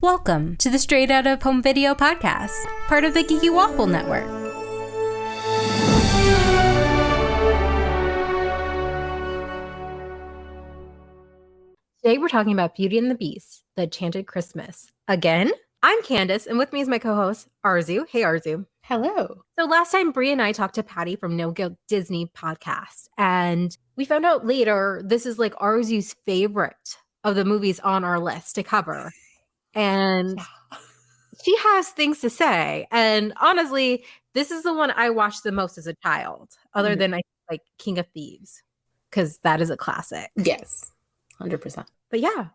Welcome to the Straight Out of Home Video podcast, part of the Geeky Waffle Network. Today we're talking about Beauty and the Beast, the Enchanted Christmas. Again, I'm Candace, and with me is my co-host, Arezou. Hey, Arezou. Hello. So last time, Brie and I talked to Patty from No Guilt Disney podcast, and we found out later this is like Arezou's favorite of the movies on our list to cover. And she has things to say. And honestly, this is the one I watched the most as a child, other than like King of Thieves, because that is a classic. Yes, 100%. But yeah,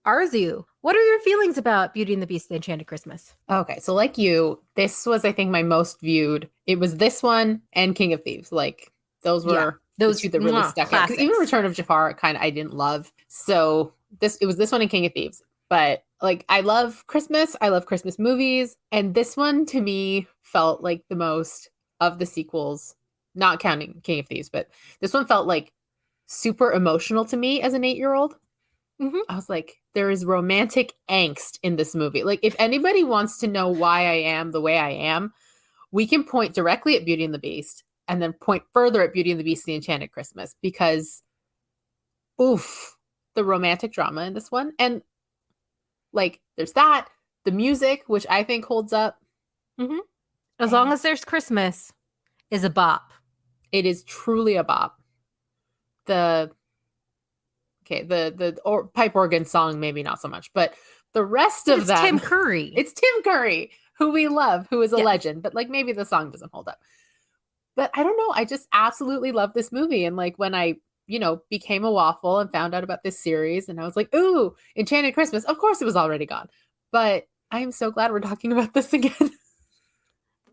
Arezou, what are your feelings about Beauty and the Beast, the Enchanted Christmas? Okay, so like you, this was, I think, my most viewed. It was this one and King of Thieves. Like, those were those two that really stuck out. Because even Return of Jafar, I didn't love. So it was this one and King of Thieves. But like, I love Christmas. I love Christmas movies. And this one to me felt like the most of the sequels, not counting King of Thieves, but this one felt like super emotional to me as an 8-year-old. Mm-hmm. I was like, there is romantic angst in this movie. Like, if anybody wants to know why I am the way I am, we can point directly at Beauty and the Beast and then point further at Beauty and the Beast, the Enchanted Christmas, because, oof, the romantic drama in this one. And like, there's that, the music, which I think holds up. Mm-hmm. As long as there's Christmas, is a bop. It is truly a bop. The pipe organ song, maybe not so much, but the rest of them. It's Tim Curry. It's Tim Curry, who we love, who is a legend, but like maybe the song doesn't hold up. But I don't know. I just absolutely love this movie. And like when I, became a waffle and found out about this series and I was like, ooh, Enchanted Christmas. Of course it was already gone. But I am so glad we're talking about this again.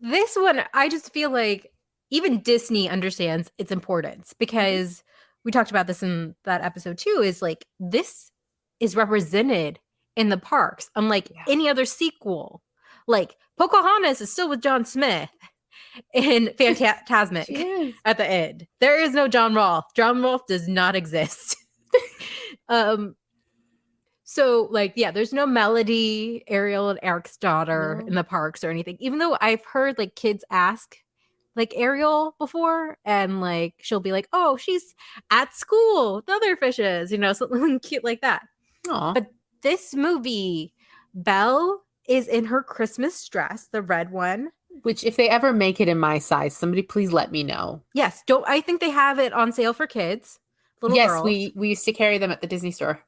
This one, I just feel like even Disney understands its importance, because we talked about this in that episode too, is like, this is represented in the parks, unlike any other sequel. Like, Pocahontas is still with John Smith in Fantasmic at the end. There is no John Rolfe. John Rolfe does not exist. So like, there's no Melody, Ariel and Eric's daughter in the parks or anything, even though I've heard like kids ask like Ariel before, and like she'll be like, oh, she's at school with other fishes, something cute like that. Aww. But this movie, Belle is in her Christmas dress, the red one. Which, if they ever make it in my size, somebody please let me know. Yes, I think they have it on sale for kids, little girls. We used to carry them at the Disney store.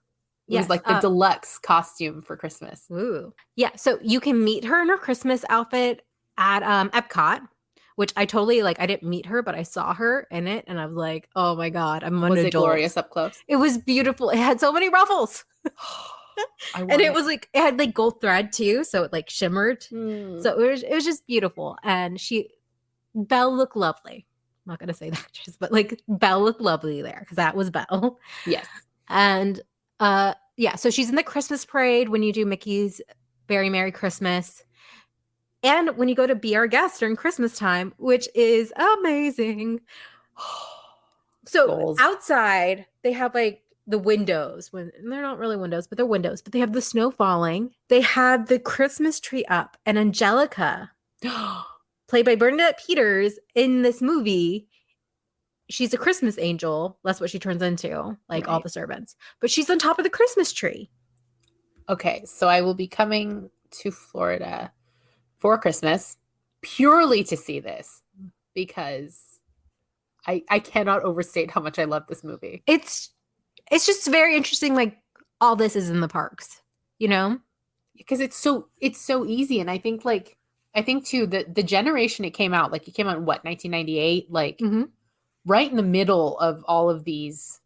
It was like the deluxe costume for Christmas. Ooh. Yeah, so you can meet her in her Christmas outfit at Epcot, which I totally, like, I didn't meet her, but I saw her in it, and I was like, oh my God, I'm an adult. Was it glorious up close? It was beautiful. It had so many ruffles. And it was like, it had like gold thread too, so it like shimmered. So it was just beautiful. And Belle looked lovely. I'm not gonna say that, but like Belle looked lovely there, because that was Belle. Yes. And so she's in the Christmas parade when you do Mickey's Very Merry Christmas, and when you go to Be Our Guest during Christmas time, which is amazing. So Goals. Outside they have like the windows, when they're not really windows, but they're windows, but they have the snow falling. They have the Christmas tree up, and Angelica, played by Bernadette Peters in this movie, she's a Christmas angel. That's what she turns into, like all the servants. But she's on top of the Christmas tree. Okay, so I will be coming to Florida for Christmas purely to see this, because I cannot overstate how much I love this movie. It's just very interesting, like, all this is in the parks, because it's so easy. And I think too, the generation it came out, like, it came out in 1998, like right in the middle of all of these,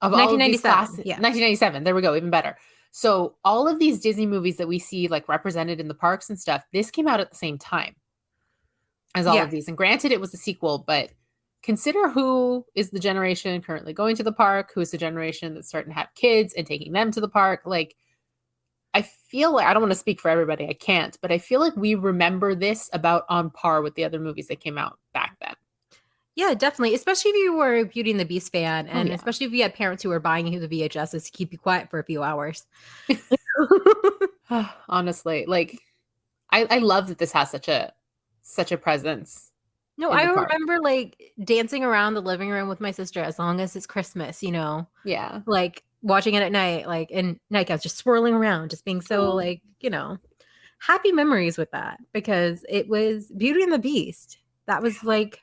of 1997. 1997. There we go. Even better. So all of these Disney movies that we see like represented in the parks and stuff, this came out at the same time as all of these. And granted, it was a sequel, but consider who is the generation currently going to the park, who is the generation that's starting to have kids and taking them to the park. Like, I feel like, I don't want to speak for everybody, I can't, but I feel like we remember this about on par with the other movies that came out back then. Yeah, definitely. Especially if you were a Beauty and the Beast fan, and especially if you had parents who were buying you the VHSs to keep you quiet for a few hours. honestly. Like I love that this has such a presence No, in I the park. remember like dancing around the living room with my sister as long as it's Christmas, Yeah. like watching it at night, like in nightgowns, just swirling around, just being so Oh, like, happy memories with that because it was Beauty and the Beast. That was like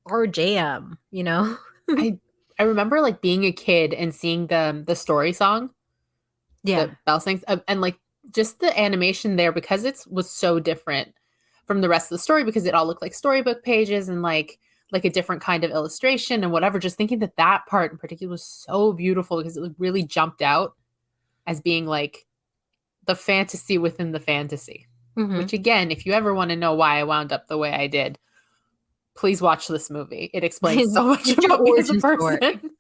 our jam. I I remember like being a kid and seeing the story song Yeah. that Belle sings, and like just the animation there because it was so different from the rest of the story because it all looked like storybook pages and like a different kind of illustration and whatever. Just thinking that that part in particular was so beautiful because it like, really jumped out as being like the fantasy within the fantasy. Hmm. Which again, if you ever want to know why I wound up the way I did, please watch this movie. It explains so much It's your about me as a origin person. story.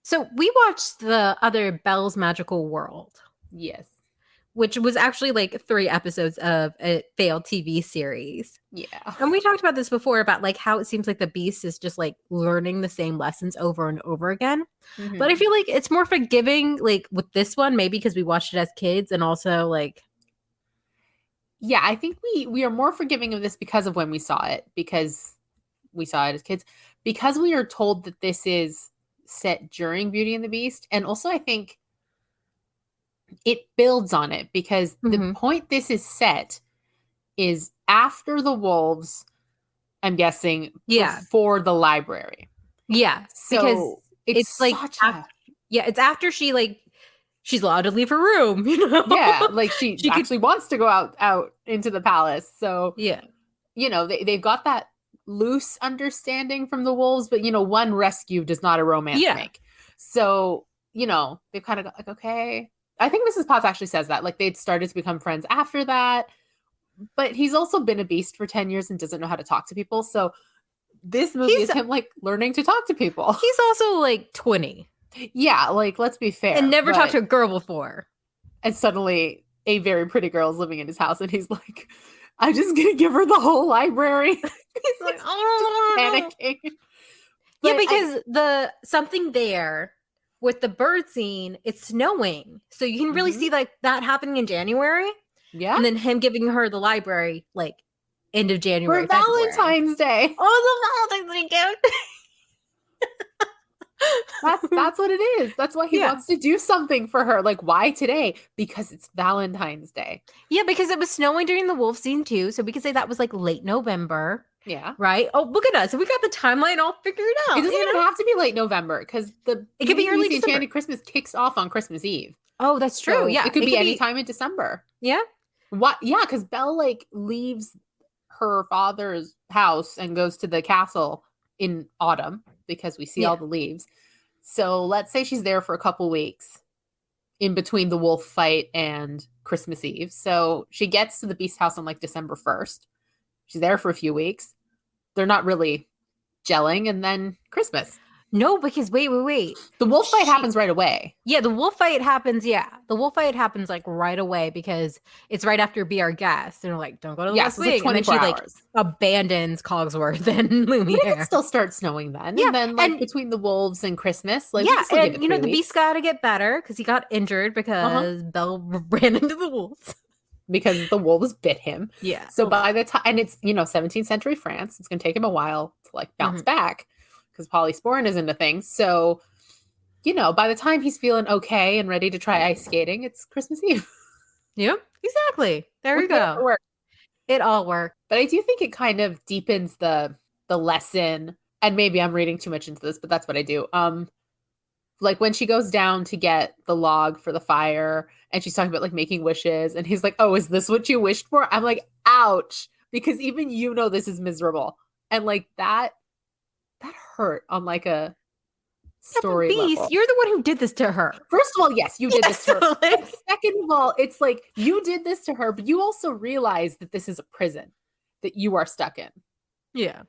So we watched the other Belle's Magical World, Yes. which was actually like 3 episodes of a failed TV series. Yeah. And we talked about this before about like how it seems like the Beast is just like learning the same lessons over and over again. But I Mhm. feel like it's more forgiving, like with this one, maybe because we watched it as kids and also like, Yeah, I think we are more forgiving of this because of when we saw it, because we saw it as kids, because we are told that this is set during Beauty and the Beast, and also I think it builds on it because the Mhm. point this is set is after the wolves, I'm guessing, Yeah, before the library. yeah, because So it's it's like such a yeah, it's after she like she's allowed to leave her room, you know. yeah, like she She could actually wants to go out into the palace. So yeah. they've got that loose understanding from the wolves, but one rescue does not a romance Yeah. make. So, they've kind of got like, okay. I think Mrs. Potts actually says that. Like they'd started to become friends after that. But he's also been a beast for 10 years and doesn't know how to talk to people. So this movie He's is him like learning to talk to people. he's also like 20 Yeah, like let's be and fair. never talked But to a girl before. and suddenly a very pretty girl is living in his house and he's like, I'm just gonna give her the whole library. He's like, Just oh. panicking. Yeah, But because the something there with the bird scene, it's snowing. So you can really Mhm. see like that happening in January. Yeah. And then him giving her the library like end of For January, February. Valentine's Day. Oh, the Valentine's Day gift. That's what it is. That's why he Yeah. wants to do something for her. Like, why today? Because it's Valentine's Day. Yeah, because it was snowing during the wolf scene too. So we could say that was like late November, Yeah. right? Oh, look at us. We got the timeline all figured It out, doesn't even have to be late November because the It could Beauty be and the early Beast December. Enchanted Christmas kicks off on Christmas Eve. Oh, that's true. So Yeah. it could be any time in December. Yeah. What? Yeah, because Belle like leaves her father's house and goes to the castle in autumn because we see Yeah. all the leaves. So let's say she's there for a couple weeks in between the wolf fight and Christmas Eve. So she gets to the Beast house on like December 1st. She's there for a few weeks. They're not really gelling, and then Christmas. No, because wait. The wolf fight happens right away. Yeah, the wolf fight happens. Yeah, the wolf fight happens like right away because it's right after Be Our Guest. And they're like, don't go to the Yes, West it's like Wing. And then 24 she like hours. abandons Cogsworth and But it Lumiere. could still start snowing then. Yeah, And then like and between the wolves and Christmas, like we yeah, can still give and it 3 the weeks. beast got to get better because he got injured because Belle ran into the wolves. Because the wolves bit him. Yeah. So by the time, and it's 17th century France, it's going to take him a while to like bounce back because polysporin isn't a thing. So by the time he's feeling okay and ready to try ice skating, it's Christmas Eve. Yep, exactly. There you go. It all worked. But I do think it kind of deepens the lesson. And maybe I'm reading too much into this, but that's what I do. Like when she goes down to get the log for the fire and she's talking about like making wishes and he's like, oh, is this what you wished for? I'm like, ouch, because even this is miserable. And like that hurt on like a story Beast, level. you're the one who did this to her. First of all, yes, you did this to her. So, like, second of all, it's like you did this to her, but you also realize that this is a prison that you are stuck in. Yeah.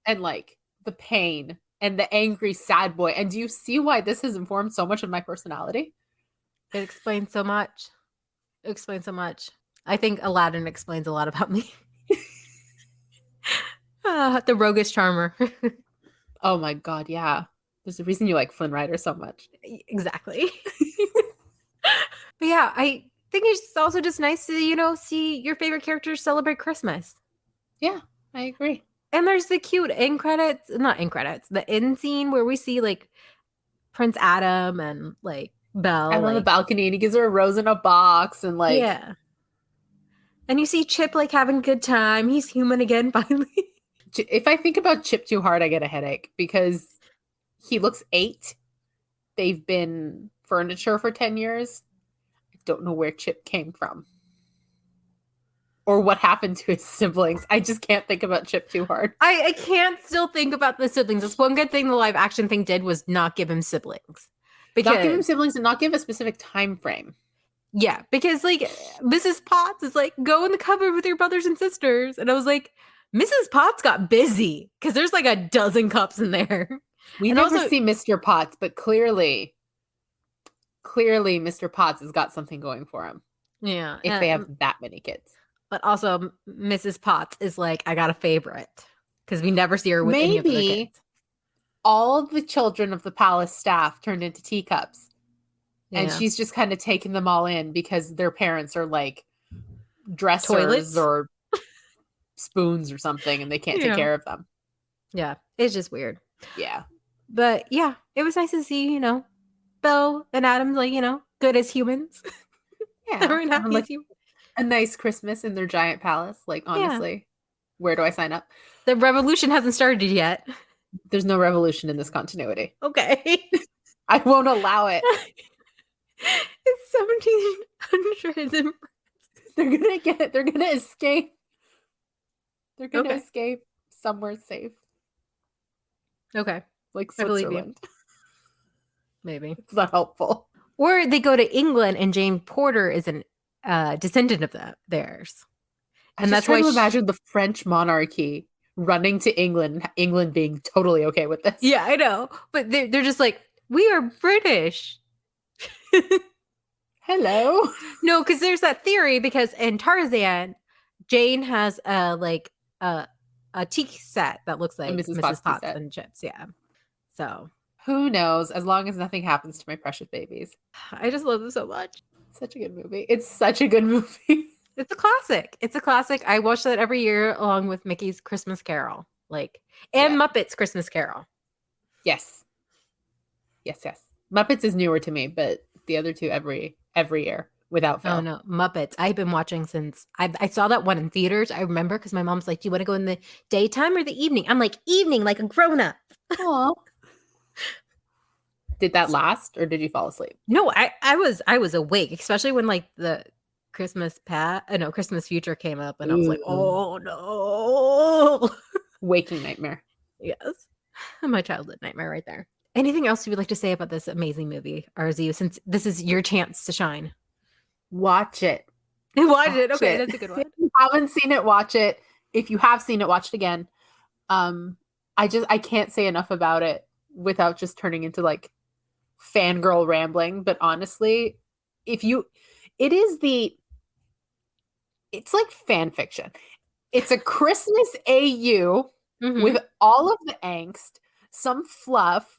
And like the pain and the angry sad boy. And do you see why this has informed so much of my personality? It explains so much. It explains so much. I think Aladdin explains a lot about me. The roguish charmer. Oh my god, yeah. There's a reason you like Flynn Rider so much. Exactly. But yeah, think it's also just nice to, you know, see your favorite characters celebrate Christmas. Yeah, I agree. And there's the cute not in credits, the end scene where we see like Prince Adam and like Belle, Out on the like, balcony, and he gives her a rose in a box, and like, yeah. And you see Chip like having a good time. He's human again, finally. if I think about Chip too hard, I get a headache because he looks 8. They've been furniture for 10 years. I don't know where Chip came from or what happened to his siblings. I just can't think about Chip too hard. I can't still think about the siblings. That's one good thing the live action thing did was not give him siblings. Because, not give him siblings and not give a specific time frame. Yeah, because like Mrs. Potts is like, go in the cupboard with your brothers and sisters. And I was like, Mrs. Potts got busy because there's like a dozen cups in there. We and never also, see Mr. Potts, but clearly Mr. Potts has got something going for him. Yeah. If they have that many kids. But also Mrs. Potts is like, I got a favorite. Because we never see her with any of the kids. All the children of the palace staff turned into teacups. Yeah. And she's just kind of taking them all in because their parents are like dressers Toilets? or spoons or something, and they can't take care of them. Yeah, it's just weird. Yeah. But yeah, it was nice to see, you know, Belle and Adam, like, you know, good as humans. Yeah. Like, a nice Christmas in their giant palace. Like, honestly, where do I sign up? The revolution hasn't started yet. There's no revolution in this continuity. Okay. I won't allow it. It's 1700s and they're gonna get it. They're gonna escape. They're gonna escape somewhere safe. Okay. Like Switzerland. I believe you. Maybe. It's not helpful. Or they go to England and Jane Porter is a descendant of theirs. And that's why to imagine the French monarchy running to England being totally okay with this. Yeah, I know. But they're just like, we are British. Hello. No, because there's that theory because in Tarzan, Jane has a tea set that looks like Mrs. Potts and Chips. Yeah. So who knows? As long as nothing happens to my precious babies. I just love them so much. Such a good movie. It's such a good movie. It's a classic. It's a classic. I watch that every year along with Mickey's Christmas Carol. And Muppets Christmas Carol. Yes. Yes. Muppets is newer to me, but the other two every year without fail. Oh no, Muppets. I've been watching since I saw that one in theaters. I remember because my mom's like, "Do you want to go in the daytime or the evening?" I'm like, "Evening, like a grown up." Aww. Did that last, or did you fall asleep? No, I was awake, especially when like the Christmas Future came up, and I was like, "Oh no!" Waking nightmare. Yes, my childhood nightmare right there. Anything else you would like to say about this amazing movie, Arezou, since this is your chance to shine? Watch it. Watch it. Okay, that's a good one. If you haven't seen it, watch it. If you have seen it, watch it again. I can't say enough about it without just turning into like fangirl rambling. But honestly, it's like fan fiction. It's a Christmas AU with all of the angst, some fluff,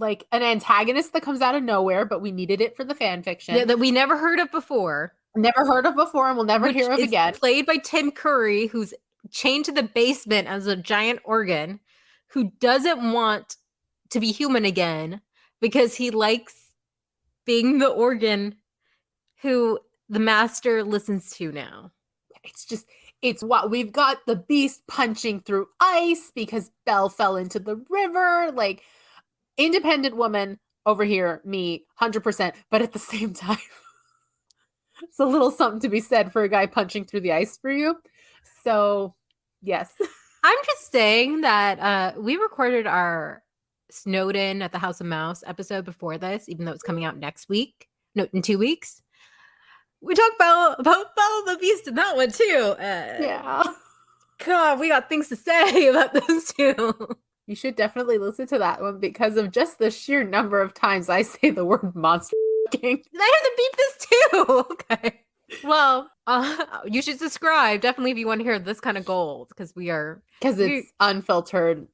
like an antagonist that comes out of nowhere, but we needed it for the fan fiction. Yeah, that we never heard of before. Never heard of before and we'll never hear of again. Played by Tim Curry, who's chained to the basement as a giant organ, who doesn't want to be human again because he likes being the organ who the master listens to now. It's what we've got the beast punching through ice because Belle fell into the river. Like, independent woman over here, me, 100%. But at the same time, it's a little something to be said for a guy punching through the ice for you. So, yes. I'm just saying that we recorded our Snowden at the House of Mouse episode before this, even though it's coming out next week. No, in 2 weeks. We talked about Belle the Beast in that one too. Yeah. God, we got things to say about those two. You should definitely listen to that one because of just the sheer number of times I say the word monster. I have to beat this too. Okay. Well, you should subscribe definitely if you want to hear this kind of gold because it's unfiltered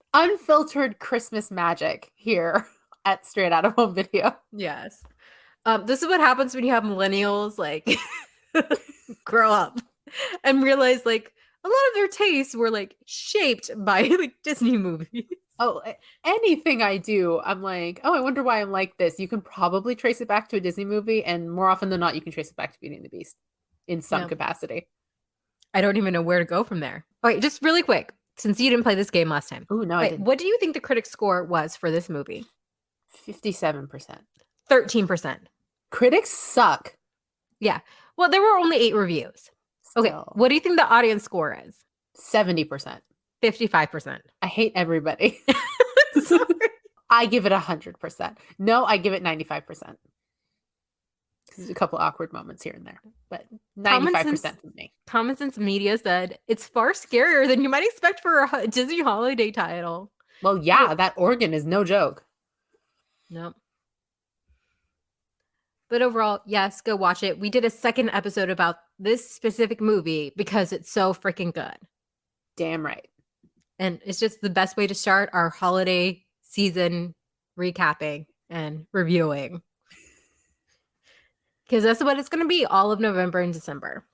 Christmas magic here at Straight Out of Home Video. Yes. This is what happens when you have millennials like grow up and realize like a lot of their tastes were like shaped by like Disney movies. Oh, anything I do, I'm like, oh, I wonder why I'm like this. You can probably trace it back to a Disney movie, and more often than not, you can trace it back to Beauty and the Beast in some Yeah. capacity. I don't even know where to go from there. All right, just really quick, since you didn't play this game last time. Oh, no, I Wait, didn't. what do you think the critic score was for this movie? 57%. 13%. Critics suck. Yeah. Well, there were only 8 reviews. Okay. Still. What do you think the audience score is? 70%. 55%. I hate everybody. Sorry. I give it 100%. No, I give it 95%. There's a couple awkward moments here and there, but 95% from me. Common Sense Media said it's far scarier than you might expect for a Disney holiday title. Well, yeah, that organ is no joke. No. But overall, yes, go watch it. We did a second episode about this specific movie because it's so freaking good. Damn right. And it's just the best way to start our holiday season recapping and reviewing. Because that's what it's going to be all of November and December.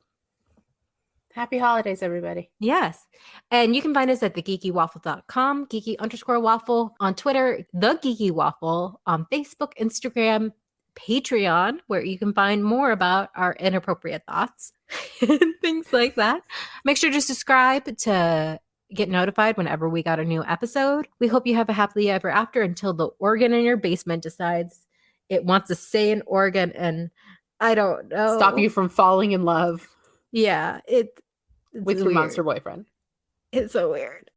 Happy holidays, everybody. Yes. And you can find us at thegeekywaffle.com, geeky_waffle on Twitter, The Geeky Waffle on Facebook, Instagram, Patreon, where you can find more about our inappropriate thoughts and things like that. Make sure to subscribe to get notified whenever we got a new episode. We hope you have a happily ever after until the organ in your basement decides it wants to stay an organ, and I don't know. Stop you from falling in love. Yeah, it's with your weird. monster boyfriend. It's so weird.